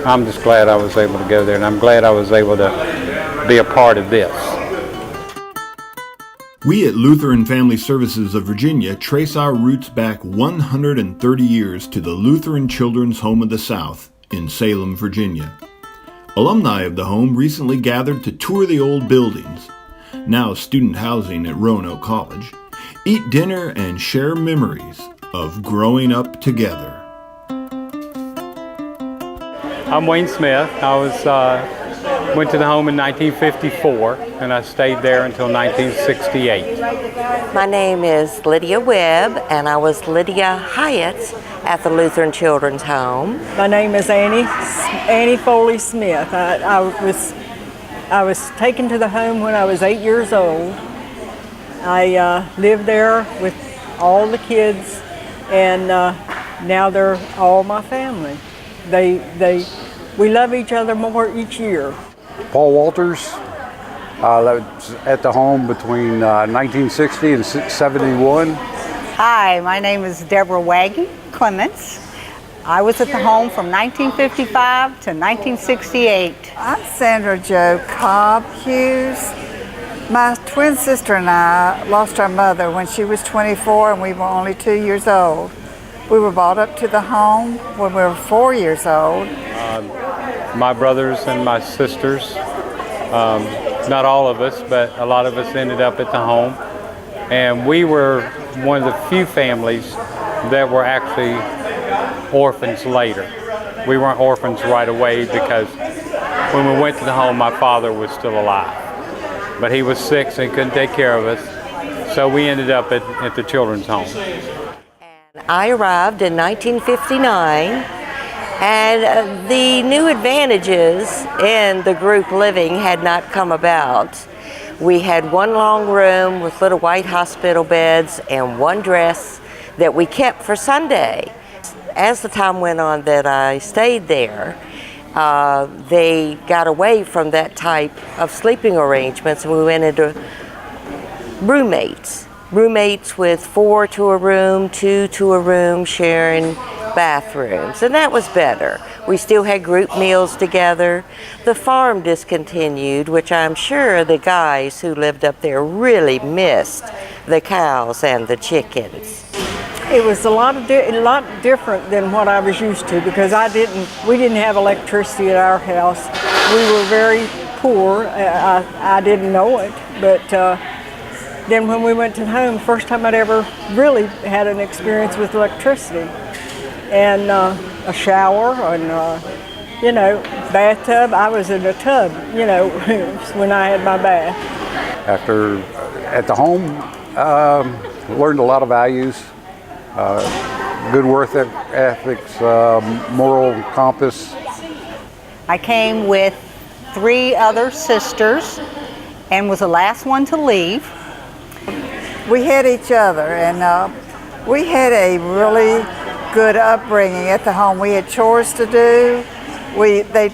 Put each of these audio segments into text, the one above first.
I'm just glad I was able to go there, and I'm glad I was able to be a part of this. We at Lutheran Family Services of Virginia trace our roots back 130 years to the Lutheran Children's Home of the South in Salem, Virginia. Alumni of the home recently gathered to tour the old buildings, now student housing at Roanoke College, eat dinner and share memories of growing up together. I'm Wayne Smith. I went to the home in 1954, and I stayed there until 1968. My name is Lydia Webb, and I was Lydia Hyatt at the Lutheran Children's Home. My name is Annie Foley Smith. I was taken to the home when I was 8 years old. I lived there with all the kids, and now they're all my family. We love each other more each year. Paul Walters. I was at the home between 1960 and 71. Hi, my name is Deborah Waggy Clements. I was at the home from 1955 to 1968. I'm Sandra Jo Cobb Hughes. My twin sister and I lost our mother when she was 24 and we were only 2 years old. We were brought up to the home when we were 4 years old. My brothers and my sisters, not all of us, but a lot of us ended up at the home. And we were one of the few families that were actually orphans later. We weren't orphans right away because when we went to the home, my father was still alive. But he was sick, so he couldn't take care of us. So we ended up at the children's home. I arrived in 1959, and the new advantages in the group living had not come about. We had one long room with little white hospital beds and one dress that we kept for Sunday. As the time went on that I stayed there, they got away from that type of sleeping arrangements, and we went into roommates with 4 to a room, 2 to a room, sharing bathrooms, and that was better. We still had group meals together. The farm discontinued, which I'm sure the guys who lived up there really missed the cows and the chickens. It was a lot different than what I was used to because we didn't have electricity at our house. We were very poor. I didn't know it, but then when we went to the home, first time I'd ever really had an experience with electricity. And a shower and, bathtub. I was in a tub, when I had my bath. At the home, learned a lot of values, good work ethics, moral compass. I came with 3 other sisters and was the last one to leave. We had each other, and we had a really good upbringing at the home. We had chores to do. They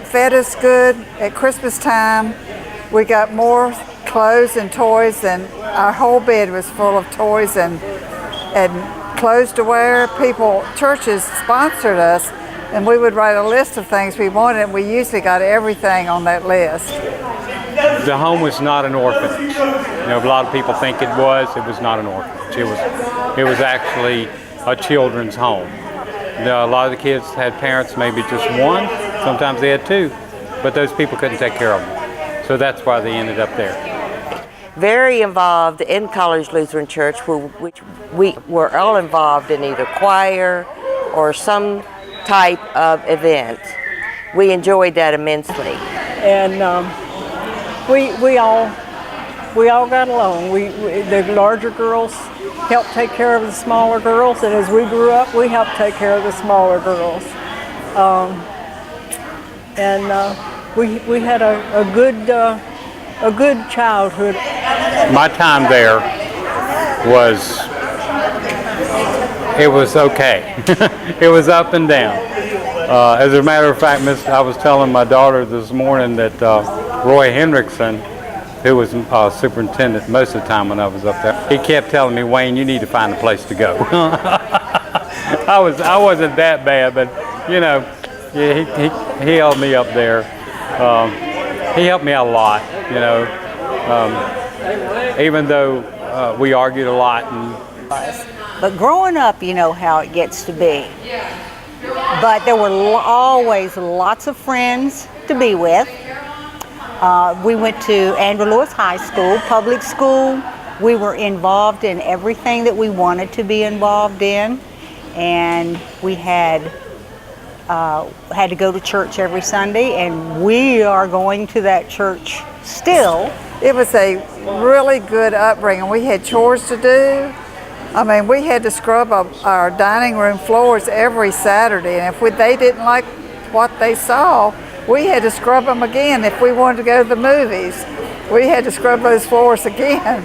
fed us good. At Christmas time, we got more clothes and toys than our whole bed was full of toys and clothes to wear. Churches sponsored us, and we would write a list of things we wanted, and we usually got everything on that list. The home was not an orphanage. A lot of people think it was. It was not an orphanage. It was actually a children's home. A lot of the kids had parents, maybe just one. Sometimes they had 2, but those people couldn't take care of them. So that's why they ended up there. Very involved in College Lutheran Church, which we were all involved in either choir or some type of event. We enjoyed that immensely. And we all got along. The larger girls helped take care of the smaller girls, and as we grew up, we helped take care of the smaller girls. We had a good childhood. My time there was okay. It was up and down. As a matter of fact, I was telling my daughter this morning that Roy Hendrickson, who was superintendent most of the time when I was up there, he kept telling me, "Wayne, you need to find a place to go." I wasn't that bad, but Yeah, he helped me up there. He helped me out a lot, you know. Even though we argued a lot. But growing up, you know how it gets to be. But there were always lots of friends to be with. We went to Andrew Lewis High School, public school. We were involved in everything that we wanted to be involved in. And we had to go to church every Sunday, and we are going to that church still. It was a really good upbringing. We had chores to do. I mean, we had to scrub up our dining room floors every Saturday, and if they didn't like what they saw, we had to scrub them again. If we wanted to go to the movies, we had to scrub those floors again.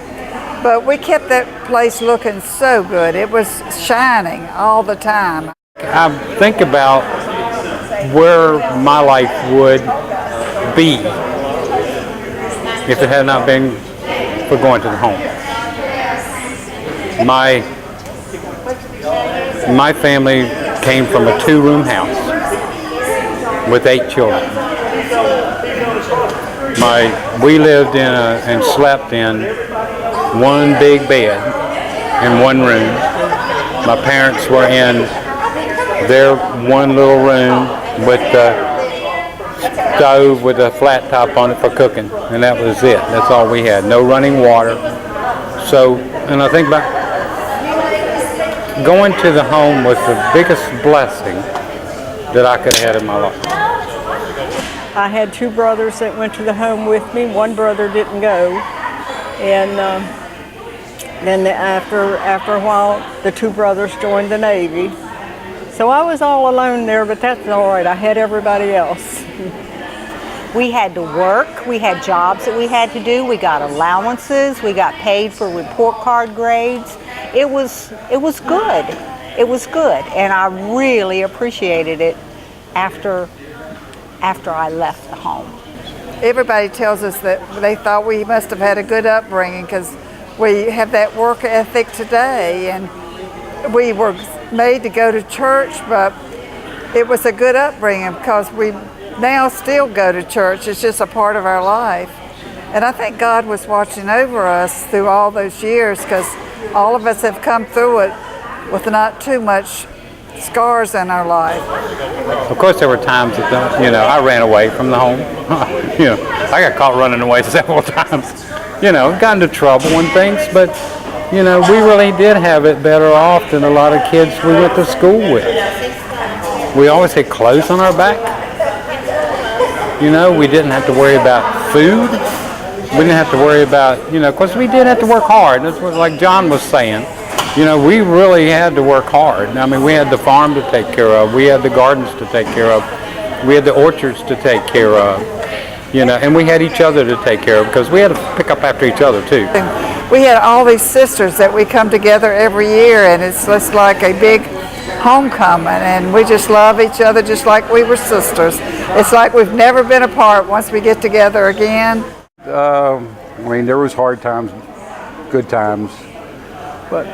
But we kept that place looking so good. It was shining all the time. I think about where my life would be if it had not been for going to the home. My family came from a 2-room house with 8 children. We lived in and slept in one big bed in one room. My parents were in their one little room with the stove with a flat top on it for cooking, and that was it. That's all we had. No running water. So, and I think about going to the home was the biggest blessing that I could have had in my life. I had 2 brothers that went to the home with me. One brother didn't go, and then after a while, the 2 brothers joined the Navy. So I was all alone there, but that's all right. I had everybody else. We had to work. We had jobs that we had to do. We got allowances. We got paid for report card grades. It was good. It was good, and I really appreciated it after I left the home. Everybody tells us that they thought we must have had a good upbringing because we have that work ethic today, and we were made to go to church, but it was a good upbringing because we now still go to church. It's just a part of our life. And I think God was watching over us through all those years because all of us have come through it with not too much scars in our life. Of course, there were times that, I ran away from the home. I got caught running away several times. Got into trouble and things, but, we really did have it better off than a lot of kids we went to school with. We always had clothes on our back. We didn't have to worry about food. We didn't have to worry about, because we did have to work hard. That's what, like John was saying. We really had to work hard. I mean, we had the farm to take care of. We had the gardens to take care of. We had the orchards to take care of. And we had each other to take care of because we had to pick up after each other too. We had all these sisters that we come together every year, and it's just like a big homecoming, and we just love each other just like we were sisters. It's like we've never been apart once we get together again. There was hard times, good times, but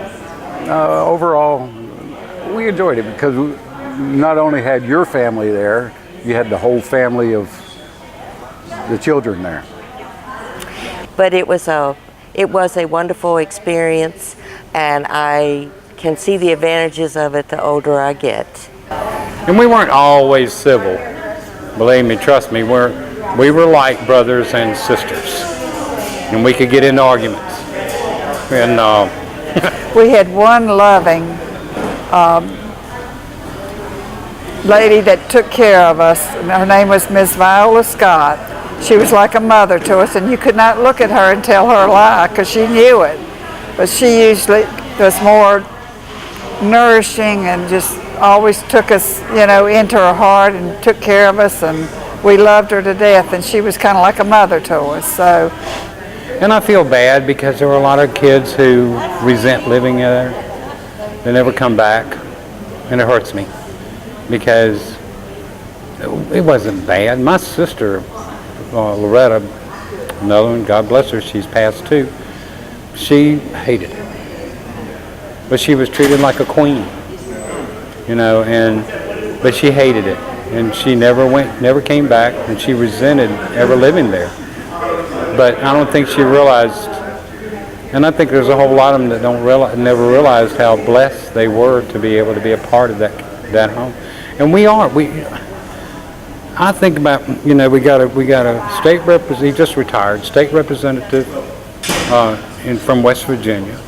overall, we enjoyed it because we not only had your family there, you had the whole family of the children there. But it was a wonderful experience, and I can see the advantages of it the older I get. And we weren't always civil. Believe me, trust me, we were like brothers and sisters, and we could get into arguments. And we had one loving lady that took care of us. Her name was Miss Viola Scott. She was like a mother to us, and you could not look at her and tell her a lie because she knew it. But she usually was more nourishing and just always took us, into her heart and took care of us, and we loved her to death, and she was kind of like a mother to us. So. And I feel bad because there were a lot of kids who resent living there. They never come back, and it hurts me because it wasn't bad. My sister, Loretta, another one, God bless her, she's passed too. She hated it, but she was treated like a queen, but she hated it. and she never came back, and she resented ever living there. But I don't think she realized, and I think there's a whole lot of them that never realized how blessed they were to be able to be a part of that home. And we are. I think about, we got a state representative. He just retired, state representative from West Virginia.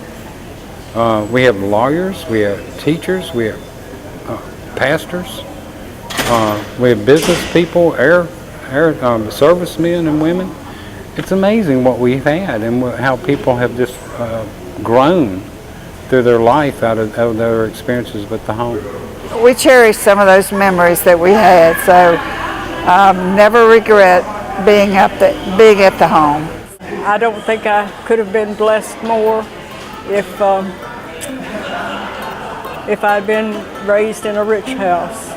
We have lawyers, we have teachers, we have pastors, we have business people, servicemen and women. It's amazing what we've had and how people have just grown through their life out of their experiences with the home. We cherish some of those memories that we had, so never regret being at the home. I don't think I could have been blessed more if I'd been raised in a rich house.